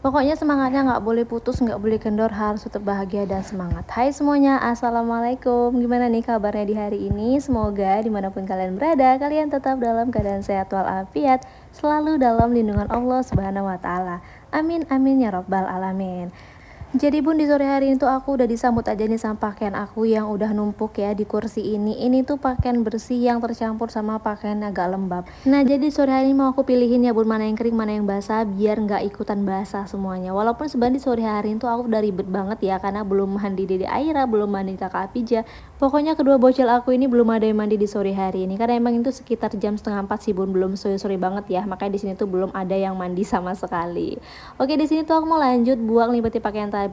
Pokoknya semangatnya nggak boleh putus, nggak boleh kendor, harus tetap bahagia dan semangat. Hai semuanya, assalamualaikum. Gimana nih kabarnya di hari ini? Semoga dimanapun kalian berada, kalian tetap dalam keadaan sehat walafiat, selalu dalam lindungan Allah Subhanahu Wa Taala. Amin amin ya robbal alamin. Jadi bun, di sore hari ini tuh aku udah disambut aja nih sama pakaian aku yang udah numpuk ya di kursi ini. Ini tuh pakaian bersih yang tercampur sama pakaian agak lembab. Nah jadi sore hari ini mau aku pilihin ya bun, mana yang kering mana yang basah biar nggak ikutan basah semuanya. Walaupun sebenarnya di sore hari ini tuh aku udah ribet banget ya, karena belum mandi Dede Aira, belum mandi kakak Apija. Pokoknya kedua bocil aku ini belum ada yang mandi di sore hari ini, karena emang itu sekitar jam setengah 4 sih bun, belum sore-sore banget ya. Makanya di sini tuh belum ada yang mandi sama sekali. Oke, di sini tuh aku mau lanjut buang lipetin pakaian tadi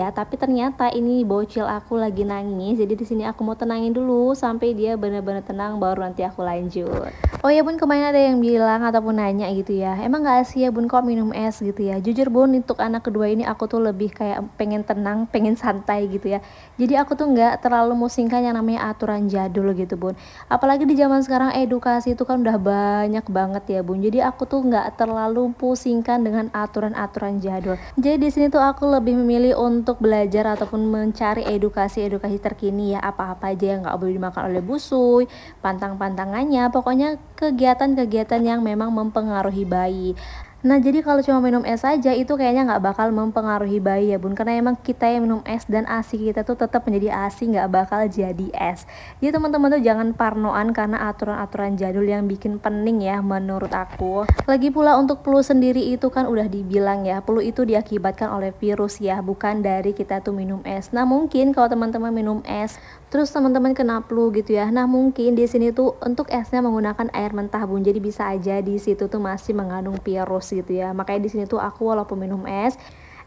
ya, tapi ternyata ini bocil aku lagi nangis. Jadi di sini aku mau tenangin dulu sampai dia benar-benar tenang, baru nanti aku lanjut. Oh ya bun, kemarin ada yang bilang ataupun nanya gitu ya, emang gak sih ya bun kok minum es gitu ya. Jujur bun, untuk anak kedua ini aku tuh lebih kayak pengen tenang, pengen santai gitu ya. Jadi aku tuh nggak terlalu musingkan yang namanya aturan jadul gitu bun. Apalagi di zaman sekarang edukasi itu kan udah banyak banget ya bun. Jadi aku tuh nggak terlalu pusingkan dengan aturan-aturan jadul. Jadi di sini tuh aku lebih memilih untuk belajar ataupun mencari edukasi-edukasi terkini ya, apa-apa aja yang nggak boleh dimakan oleh busui, pantang-pantangannya, pokoknya kegiatan-kegiatan yang memang mempengaruhi bayi. Nah jadi kalau cuma minum es aja itu kayaknya nggak bakal mempengaruhi bayi ya bun, karena emang kita yang minum es dan ASI kita tuh tetap menjadi ASI, nggak bakal jadi es. Jadi teman-teman tuh jangan parnoan karena aturan-aturan jadul yang bikin pening ya menurut aku. Lagi pula untuk flu sendiri itu kan udah dibilang ya, flu itu diakibatkan oleh virus ya, bukan dari kita tuh minum es. Nah mungkin kalau teman-teman minum es terus teman-teman kena flu gitu ya, nah mungkin di sini tuh untuk esnya menggunakan air mentah bun, jadi bisa aja di situ tuh masih mengandung virus gitu ya. Makanya di sini tuh aku walaupun minum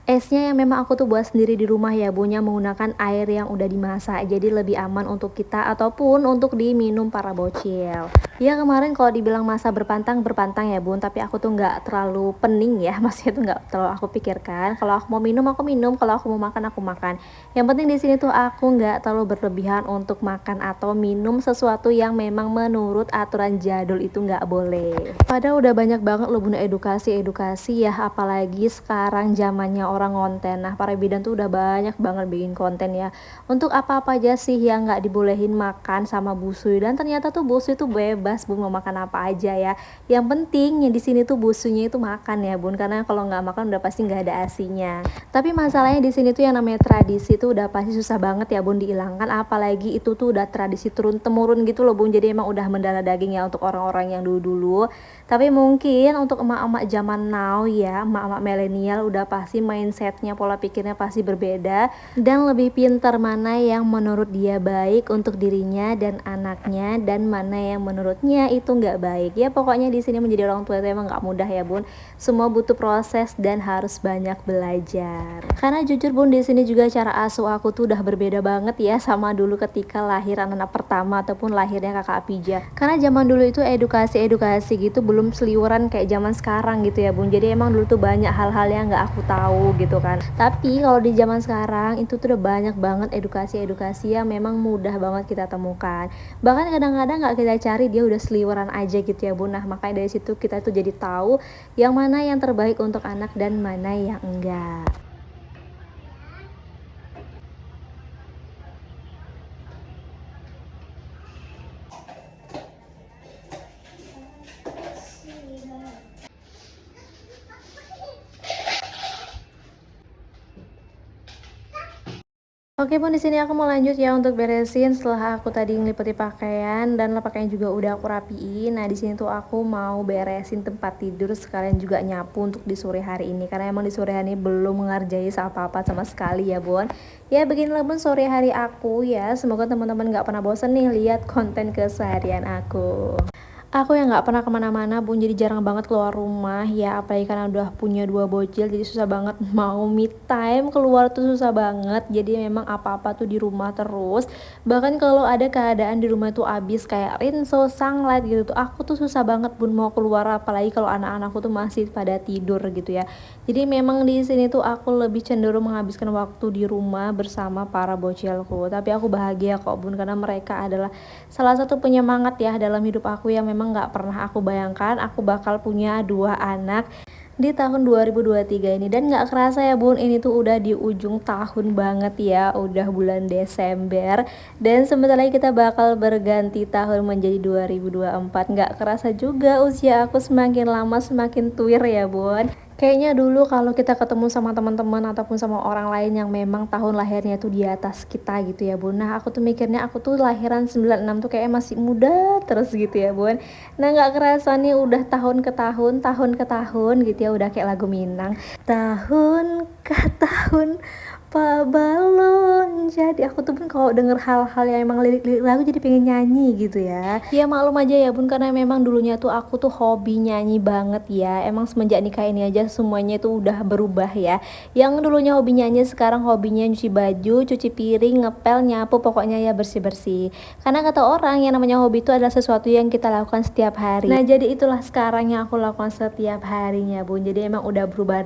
esnya yang memang aku tuh buat sendiri di rumah ya bunnya, menggunakan air yang udah dimasak, jadi lebih aman untuk kita ataupun untuk diminum para bocil. Ya kemarin kalau dibilang masa berpantang ya bun, tapi aku tuh nggak terlalu pening ya, maksudnya tuh nggak terlalu aku pikirkan. Kalau aku mau minum aku minum, kalau aku mau makan aku makan. Yang penting di sini tuh aku nggak terlalu berlebihan untuk makan atau minum sesuatu yang memang menurut aturan jadul itu nggak boleh. Padahal udah banyak banget loh bunda edukasi ya, apalagi sekarang zamannya orang konten. Nah para bidan tuh udah banyak banget bikin konten ya, untuk apa-apa aja sih yang nggak dibolehin makan sama busui, dan ternyata tuh busui tuh bebas bun mau makan apa aja ya. Yang penting yang di sini tuh busunya itu makan ya bun, karena kalau nggak makan udah pasti nggak ada asinya. Tapi masalahnya di sini tuh yang namanya tradisi tuh udah pasti susah banget ya bun dihilangkan, apalagi itu tuh udah tradisi turun temurun gitu loh bun, jadi emang udah mendarah daging ya untuk orang-orang yang dulu-dulu. Tapi mungkin untuk emak-emak zaman now ya, emak-emak milenial udah pasti mindsetnya, pola pikirnya pasti berbeda dan lebih pintar mana yang menurut dia baik untuk dirinya dan anaknya, dan mana yang menurutnya itu nggak baik. Ya pokoknya di sini menjadi orang tua itu emang nggak mudah ya bun. Semua butuh proses dan harus banyak belajar. Karena jujur bun, di sini juga cara asuh aku tuh udah berbeda banget ya sama dulu ketika lahir anak pertama ataupun lahirnya kakak Apija. Karena zaman dulu itu edukasi gitu belum seliuran kayak zaman sekarang gitu ya bun. Jadi emang dulu tuh banyak hal-hal yang nggak aku tahu gitu kan. Tapi kalau di zaman sekarang itu tuh udah banyak banget edukasi yang memang mudah banget kita temukan. Bahkan kadang-kadang nggak kita cari dia udah seliuran aja gitu ya bun. Nah makanya dari situ kita tuh jadi tahu yang mana yang terbaik untuk anak dan mana yang enggak. Oke bun, di sini aku mau lanjut ya untuk beresin setelah aku tadi ngelipeti pakaian dan pakaian juga udah aku rapiin. Nah di sini tuh aku mau beresin tempat tidur sekalian juga nyapu untuk di sore hari ini, karena emang di sore hari ini belum mengerjai apa-apa sama sekali ya bun. Ya beginilah bun sore hari aku ya. Semoga teman-teman nggak pernah bosan nih lihat konten keseharian aku. Aku yang nggak pernah kemana-mana bun, jadi jarang banget keluar rumah ya, apalagi karena udah punya dua bocil, jadi susah banget mau me time, keluar tuh susah banget. Jadi memang apa-apa tuh di rumah terus. Bahkan kalau ada keadaan di rumah tuh abis kayak rinso, sunlight gitu tuh, aku tuh susah banget bun mau keluar, apalagi kalau anak-anakku tuh masih pada tidur gitu ya. Jadi memang di sini tuh aku lebih cenderung menghabiskan waktu di rumah bersama para bocilku. Tapi aku bahagia kok bun, karena mereka adalah salah satu penyemangat ya dalam hidup aku yang memang nggak pernah aku bayangkan aku bakal punya dua anak. di tahun 2023 ini. Dan nggak kerasa ya bun, ini tuh udah di ujung tahun banget ya, udah bulan Desember, dan sebentar lagi kita bakal berganti tahun menjadi 2024. Nggak kerasa juga usia aku semakin lama semakin tuir ya bun. Kayaknya dulu kalau kita ketemu sama teman-teman ataupun sama orang lain yang memang tahun lahirnya tuh di atas kita gitu ya bun. Nah aku tuh mikirnya aku tuh lahiran 96 tuh kayak masih muda terus gitu ya bun. Nah nggak kerasa nih udah tahun ke tahun gitu ya, udah kayak lagu Minang. Tahun ke tahun Pak Balon. Jadi aku tuh pun kalau denger hal-hal yang emang lirik-lirik lagu jadi pengen nyanyi gitu ya. Ya maklum aja ya bun, karena memang dulunya tuh aku tuh hobi nyanyi banget ya. Emang semenjak nikah ini aja semuanya tuh udah berubah ya. Yang dulunya hobi nyanyi sekarang hobinya nyuci baju, cuci piring, ngepel, nyapu, pokoknya ya bersih-bersih. Karena kata orang yang namanya hobi itu adalah sesuatu yang kita lakukan setiap hari. Nah jadi itulah sekarang yang aku lakukan setiap harinya bun. Jadi emang udah berubah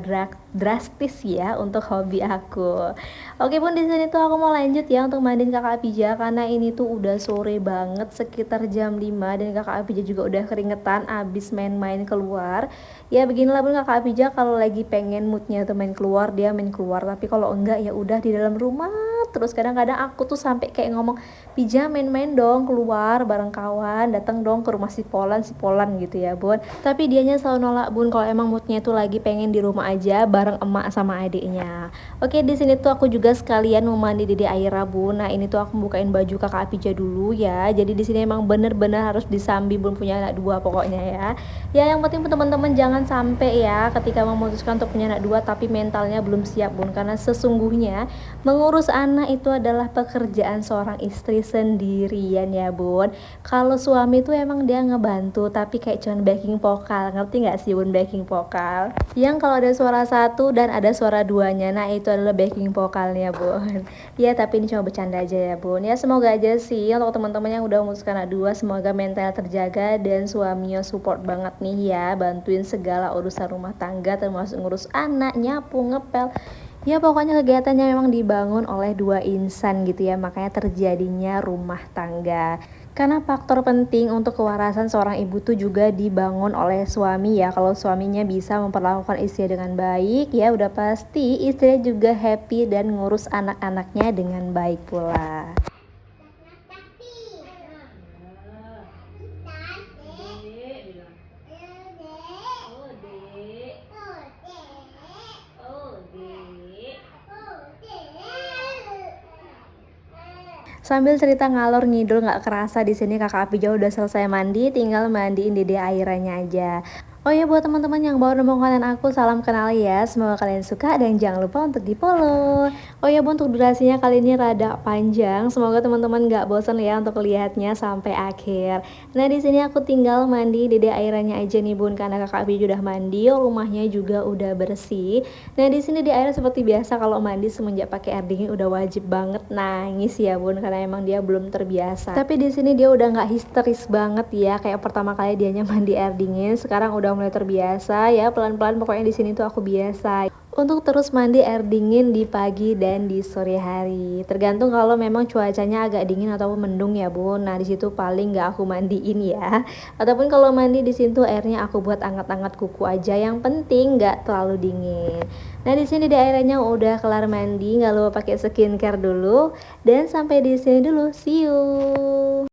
drastis ya untuk hobi aku. Oke bun, di sini tuh aku mau lanjut ya untuk mandiin kakak Apija, karena ini tuh udah sore banget sekitar jam 5 dan kakak Apija juga udah keringetan abis main-main keluar. Ya beginilah bun, kakak Apija kalau lagi pengen moodnya tuh main keluar dia main keluar, tapi kalau enggak ya udah di dalam rumah terus. Kadang-kadang aku tuh sampai kayak ngomong, Pija main-main dong keluar bareng kawan, datang dong ke rumah si Polan gitu ya bun. Tapi dianya selalu nolak bun, kalau emang moodnya tuh lagi pengen di rumah aja bareng emak sama adiknya. Oke, di sini tuh aku juga sekalian mau mandi Dede Aira bun. Nah ini tuh aku bukain baju kakak Apija dulu ya. Jadi di sini emang bener-bener harus disambi bun, punya anak dua pokoknya ya. Ya yang penting teman-teman jangan sampai ya ketika memutuskan untuk punya anak dua tapi mentalnya belum siap bun, karena sesungguhnya mengurus anak itu adalah pekerjaan seorang istri sendirian ya bun. Kalau suami tuh emang dia ngebantu tapi kayak cuman backing vokal, ngerti nggak sih bun backing vokal? Yang kalau ada suara satu dan ada suara duanya, nah itu adalah backing vokalnya bun. Ya tapi ini cuma bercanda aja ya bun. Ya semoga aja sih untuk teman-teman yang udah memutuskan anak dua, semoga mental terjaga dan suaminya support banget nih ya, bantuin segala urusan rumah tangga termasuk ngurus anak, nyapu, ngepel. Ya pokoknya kegiatannya memang dibangun oleh dua insan gitu ya, makanya terjadinya rumah tangga. Karena faktor penting untuk kewarasan seorang ibu tuh juga dibangun oleh suami ya. Kalau suaminya bisa memperlakukan istri dengan baik ya udah pasti istrinya juga happy dan ngurus anak-anaknya dengan baik pula. Sambil cerita ngalor ngidul nggak kerasa di sini kakak Apija udah selesai mandi, tinggal mandiin Dede Airanya aja. Oh ya buat teman-teman yang baru nemu konten aku, salam kenal ya. Semoga kalian suka dan jangan lupa untuk di-follow. Oh ya bu, untuk durasinya kali ini rada panjang. Semoga teman-teman nggak bosan ya untuk lihatnya sampai akhir. Nah di sini aku tinggal mandi Dede Airanya aja nih bun, karena kakak Apija udah mandi, rumahnya juga udah bersih. Nah di sini Dede Aira seperti biasa kalau mandi semenjak pakai air dingin udah wajib banget nangis ya bun, karena emang dia belum terbiasa. Tapi di sini dia udah nggak histeris banget ya kayak pertama kali dianya mandi air dingin. Sekarang udah mulai terbiasa ya, pelan-pelan pokoknya di sini tuh aku biasa untuk terus mandi air dingin di pagi dan di sore hari. Tergantung kalau memang cuacanya agak dingin ataupun mendung ya bun. Nah di situ paling nggak aku mandiin ya. Ataupun kalau mandi di situ airnya aku buat anget-anget kuku aja. Yang penting nggak terlalu dingin. Nah di sini daerahnya udah kelar mandi, nggak lupa pakai skincare dulu. Dan sampai di sini dulu, see you.